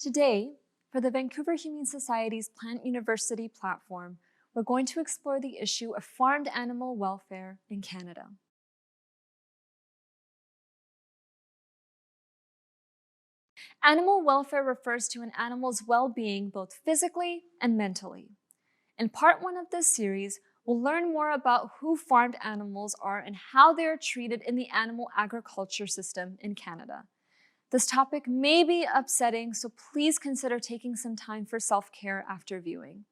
Today, for the Vancouver Humane Society's Plant University platform, we're going to explore the issue of farmed animal welfare in Canada. Animal welfare refers to an animal's well-being both physically and mentally. In part 1 of this series, we'll learn more about who farmed animals are and how they are treated in the animal agriculture system in Canada. This topic may be upsetting, so please consider taking some time for self-care after viewing.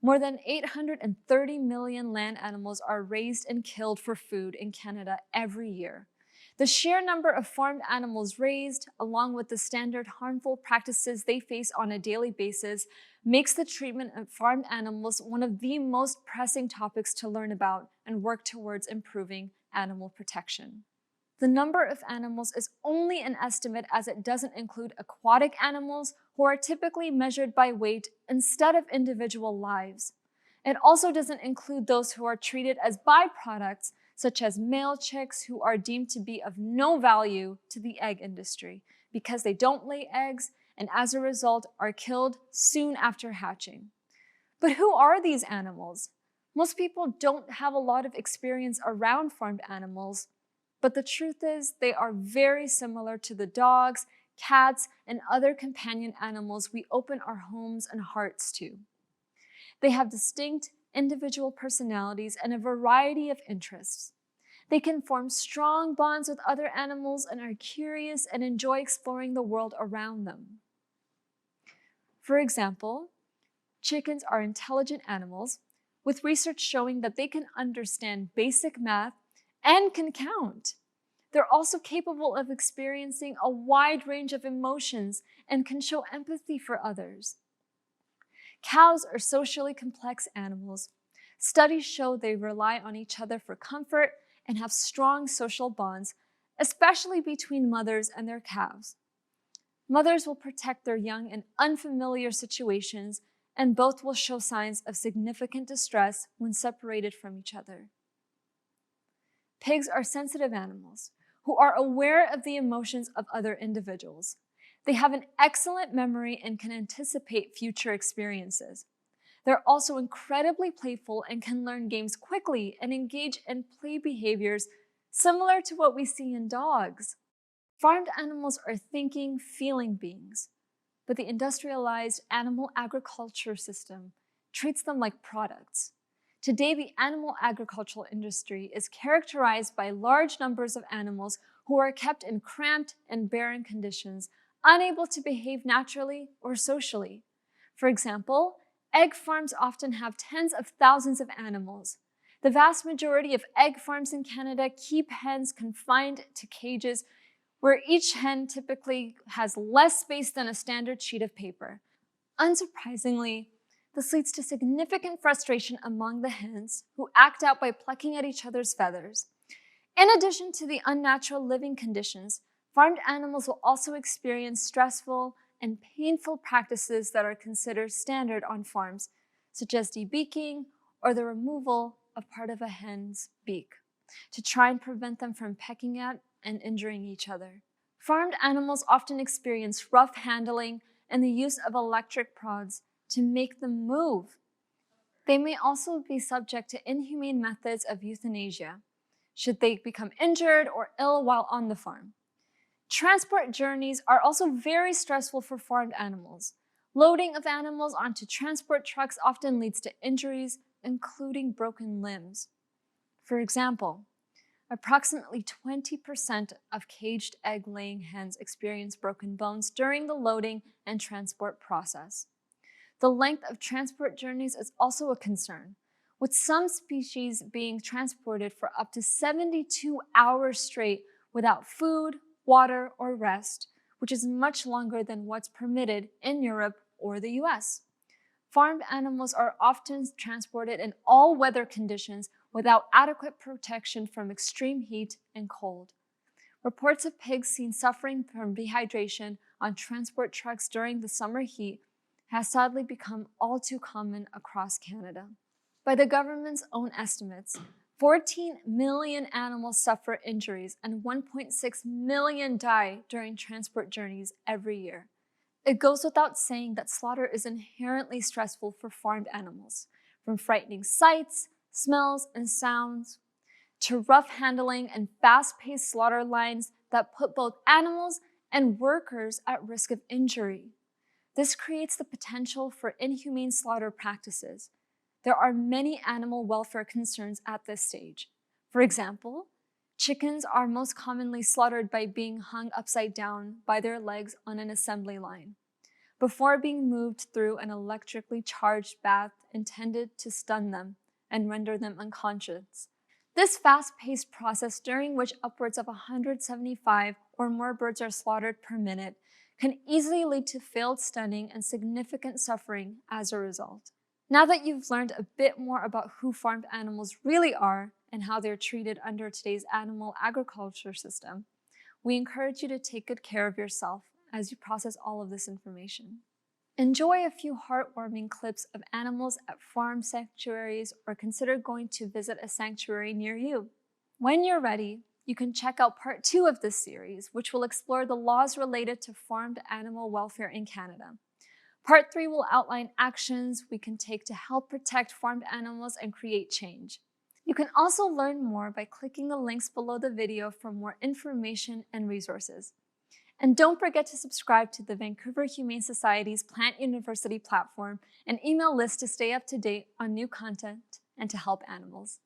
More than 830 million land animals are raised and killed for food in Canada every year. The sheer number of farmed animals raised, along with the standard harmful practices they face on a daily basis, makes the treatment of farmed animals one of the most pressing topics to learn about and work towards improving animal protection. The number of animals is only an estimate as it doesn't include aquatic animals who are typically measured by weight instead of individual lives. It also doesn't include those who are treated as byproducts, such as male chicks who are deemed to be of no value to the egg industry because they don't lay eggs and as a result are killed soon after hatching. But who are these animals? Most people don't have a lot of experience around farmed animals, but the truth is they are very similar to the dogs, cats, and other companion animals we open our homes and hearts to. They have distinct individual personalities and a variety of interests. They can form strong bonds with other animals and are curious and enjoy exploring the world around them. For example, chickens are intelligent animals, with research showing that they can understand basic math and can count. They're also capable of experiencing a wide range of emotions and can show empathy for others. Cows are socially complex animals. Studies show they rely on each other for comfort and have strong social bonds, especially between mothers and their calves. Mothers will protect their young in unfamiliar situations, and both will show signs of significant distress when separated from each other. Pigs are sensitive animals who are aware of the emotions of other individuals. They have an excellent memory and can anticipate future experiences. They're also incredibly playful and can learn games quickly and engage in play behaviors similar to what we see in dogs. Farmed animals are thinking, feeling beings, but the industrialized animal agriculture system treats them like products. Today, the animal agricultural industry is characterized by large numbers of animals who are kept in cramped and barren conditions, unable to behave naturally or socially. For example, egg farms often have tens of thousands of animals. The vast majority of egg farms in Canada keep hens confined to cages where each hen typically has less space than a standard sheet of paper. Unsurprisingly, this leads to significant frustration among the hens who act out by plucking at each other's feathers. In addition to the unnatural living conditions, farmed animals will also experience stressful and painful practices that are considered standard on farms, such as debeaking or the removal of part of a hen's beak, to try and prevent them from pecking at and injuring each other. Farmed animals often experience rough handling and the use of electric prods to make them move. They may also be subject to inhumane methods of euthanasia, should they become injured or ill while on the farm. Transport journeys are also very stressful for farmed animals. Loading of animals onto transport trucks often leads to injuries, including broken limbs. For example, approximately 20% of caged egg-laying hens experience broken bones during the loading and transport process. The length of transport journeys is also a concern, with some species being transported for up to 72 hours straight without food, water, or rest, which is much longer than what's permitted in Europe or the US. Farmed animals are often transported in all weather conditions without adequate protection from extreme heat and cold. Reports of pigs seen suffering from dehydration on transport trucks during the summer heat has sadly become all too common across Canada. By the government's own estimates, 14 million animals suffer injuries and 1.6 million die during transport journeys every year. It goes without saying that slaughter is inherently stressful for farmed animals, from frightening sights, smells, and sounds, to rough handling and fast-paced slaughter lines that put both animals and workers at risk of injury. This creates the potential for inhumane slaughter practices. There are many animal welfare concerns at this stage. For example, chickens are most commonly slaughtered by being hung upside down by their legs on an assembly line, before being moved through an electrically charged bath intended to stun them and render them unconscious. This fast-paced process, during which upwards of 175 or more birds are slaughtered per minute, can easily lead to failed stunning and significant suffering as a result. Now that you've learned a bit more about who farmed animals really are and how they're treated under today's animal agriculture system, we encourage you to take good care of yourself as you process all of this information. Enjoy a few heartwarming clips of animals at farm sanctuaries, or consider going to visit a sanctuary near you. When you're ready, you can check out part 2 of this series, which will explore the laws related to farmed animal welfare in Canada. Part 3 will outline actions we can take to help protect farmed animals and create change. You can also learn more by clicking the links below the video for more information and resources. And don't forget to subscribe to the Vancouver Humane Society's Plant University platform and email list to stay up to date on new content and to help animals.